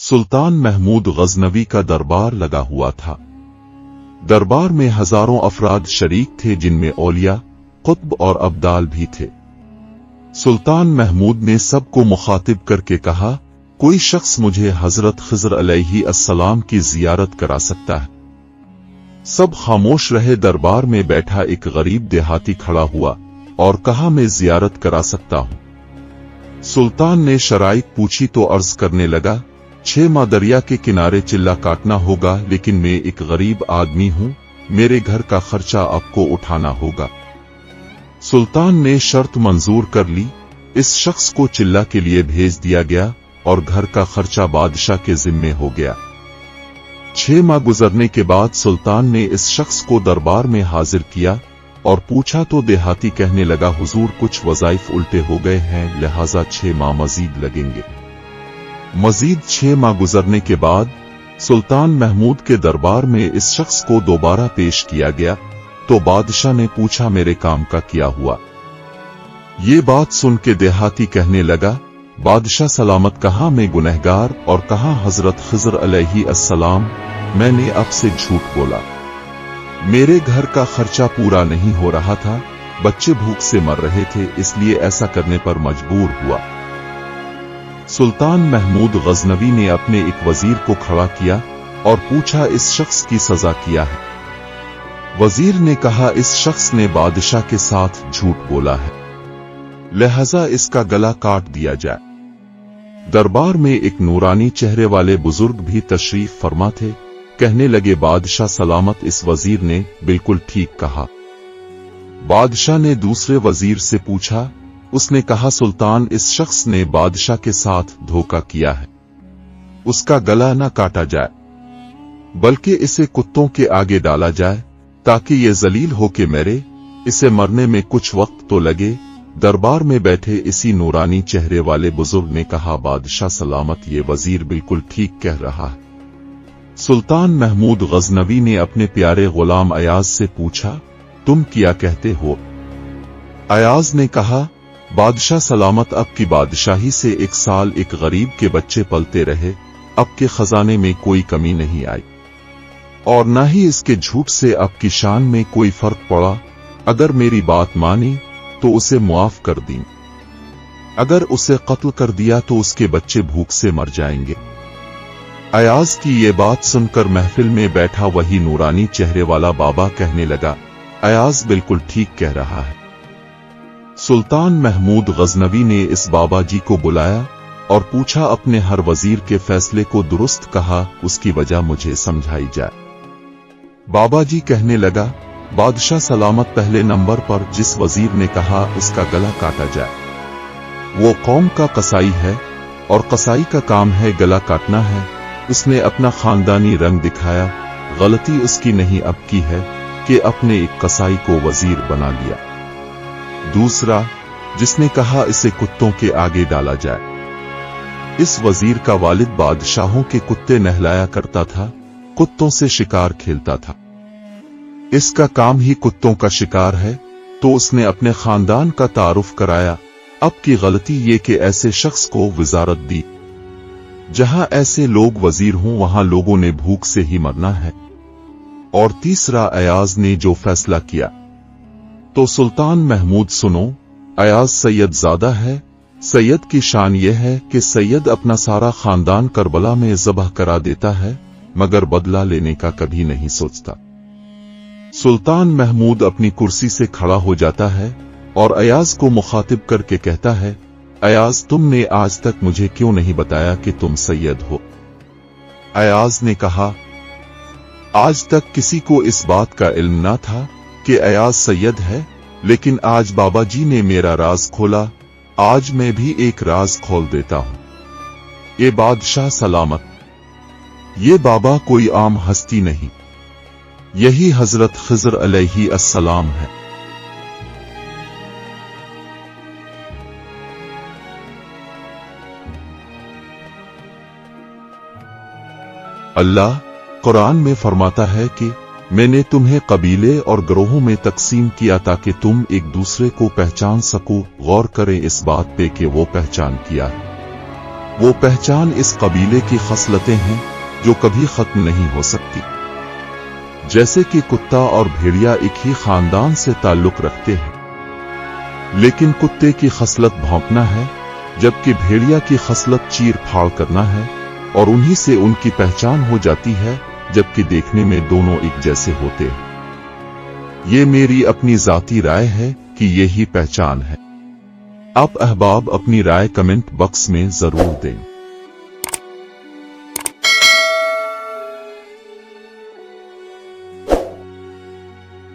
सुल्तान महमूद गजनवी का दरबार लगा हुआ था। दरबार में हजारों अफराद शरीक थे, जिनमें औलिया, कुतब और अब्दाल भी थे। सुल्तान महमूद ने सबको मुखातिब करके कहा, कोई शख्स मुझे हजरत खिज़र अलैहिस्सलाम की जियारत करा सकता है? सब खामोश रहे। दरबार में बैठा एक गरीब देहाती खड़ा हुआ और कहा, मैं जियारत करा सकता हूं। सुल्तान ने शराइत पूछी तो अर्ज करने लगा, 6 माह दरिया के किनारे चिल्ला काटना होगा, लेकिन मैं एक गरीब आदमी हूं, मेरे घर का खर्चा आपको उठाना होगा। सुल्तान ने शर्त मंजूर कर ली। इस शख्स को चिल्ला के लिए भेज दिया गया और घर का खर्चा बादशाह के जिम्मे हो गया। 6 माह गुजरने के बाद सुल्तान ने इस शख्स को दरबार में हाजिर किया और पूछा तो देहाती कहने लगा, हुजूर कुछ वज़ाइफ उल्टे हो गए हैं, लिहाजा 6 माह मजीद लगेंगे। मजीद 6 माह गुजरने के बाद सुल्तान महमूद के दरबार में इस शख्स को दोबारा पेश किया गया तो बादशाह ने पूछा, मेरे काम का क्या हुआ? ये बात सुन के देहाती कहने लगा, बादशाह सलामत, कहा मैं गुनहगार और कहा हजरत खिज़र अलैहिस्सलाम, मैंने आपसे झूठ बोला। मेरे घर का खर्चा पूरा नहीं हो रहा था, बच्चे भूख से मर रहे थे, इसलिए ऐसा करने पर मजबूर हुआ। सुल्तान महमूद गजनवी ने अपने एक वजीर को खड़ा किया और पूछा, इस शख्स की सजा क्या है? वजीर ने कहा, इस शख्स ने बादशाह के साथ झूठ बोला है, लिहाजा इसका गला काट दिया जाए। दरबार में एक नूरानी चेहरे वाले बुजुर्ग भी तशरीफ फरमा थे। कहने लगे, बादशाह सलामत, इस वजीर ने बिल्कुल ठीक कहा। बादशाह ने दूसरे वजीर से पूछा। उसने कहा, सुल्तान, इस शख्स ने बादशाह के साथ धोखा किया है, उसका गला न काटा जाए बल्कि इसे कुत्तों के आगे डाला जाए ताकि ये जलील हो के मरे, इसे मरने में कुछ वक्त तो लगे। दरबार में बैठे इसी नूरानी चेहरे वाले बुजुर्ग ने कहा, बादशाह सलामत, ये वजीर बिल्कुल ठीक कह रहा है। सुल्तान महमूद गजनवी ने अपने प्यारे गुलाम अयाज से पूछा, तुम क्या कहते हो? अयाज ने कहा, बादशाह सलामत, अब की बादशाही से 1 साल एक गरीब के बच्चे पलते रहे, अब के खजाने में कोई कमी नहीं आई और न ही इसके झूठ से अब की शान में कोई फर्क पड़ा। अगर मेरी बात मानी तो उसे मुआफ कर दी, अगर उसे कत्ल कर दिया तो उसके बच्चे भूख से मर जाएंगे। अयाज की ये बात सुनकर महफिल में बैठा वही नूरानी चेहरे वाला बाबा कहने लगा, अयाज बिल्कुल ठीक कह रहा है। सुल्तान महमूद गजनवी ने इस बाबा जी को बुलाया और पूछा, अपने हर वजीर के फैसले को दुरुस्त कहा, उसकी वजह मुझे समझाई जाए। बाबा जी कहने लगा, बादशाह सलामत, पहले नंबर पर जिस वजीर ने कहा उसका गला काटा जाए, वो कौम का कसाई है और कसाई का काम है गला काटना है। उसने अपना खानदानी रंग दिखाया, गलती उसकी नहीं अब की है कि अपने एक कसाई को वजीर बना लिया। दूसरा, जिसने कहा इसे कुत्तों के आगे डाला जाए, इस वजीर का वालिद बादशाहों के कुत्ते नहलाया करता था, कुत्तों से शिकार खेलता था, इसका काम ही कुत्तों का शिकार है, तो उसने अपने खानदान का तारुफ कराया। अब की गलती ये कि ऐसे शख्स को वजारत दी। जहां ऐसे लोग वजीर हों वहां लोगों ने भूख से ही मरना है। और तीसरा, अयाज ने जो फैसला किया तो सुल्तान महमूद सुनो, अयाज सैयद ज़ादा है। सैयद की शान यह है कि सैयद अपना सारा खानदान करबला में ज़बह करा देता है, मगर बदला लेने का कभी नहीं सोचता। सुल्तान महमूद अपनी कुर्सी से खड़ा हो जाता है और अयाज को मुखातिब करके कहता है, अयाज, तुमने आज तक मुझे क्यों नहीं बताया कि तुम सैयद हो? अयाज ने कहा, आज तक किसी को इस बात का इल्म ना था कि अयाज सैयद है, लेकिन आज बाबा जी ने मेरा राज खोला, आज मैं भी एक राज खोल देता हूं। ये बादशाह सलामत, ये बाबा कोई आम हस्ती नहीं, यही हजरत खिज़र अलैहिस्सलाम है। अल्लाह कुरान में फरमाता है कि मैंने तुम्हें कबीले और ग्रोहों में तकसीम किया ताकि तुम एक दूसरे को पहचान सको। गौर करें इस बात पे कि वो पहचान किया है। वो पहचान इस कबीले की खसलतें हैं जो कभी खत्म नहीं हो सकती। जैसे कि कुत्ता और भेड़िया एक ही खानदान से ताल्लुक रखते हैं, लेकिन कुत्ते की खसलत भौंकना है, जबकि भेड़िया की खसलत चीर फाड़ करना है, और उन्हीं से उनकी पहचान हो जाती है, जबकि देखने में दोनों एक जैसे होते हैं। ये मेरी अपनी जाती राय है कि यही पहचान है। आप अहबाब अपनी राय कमेंट बॉक्स में जरूर दें।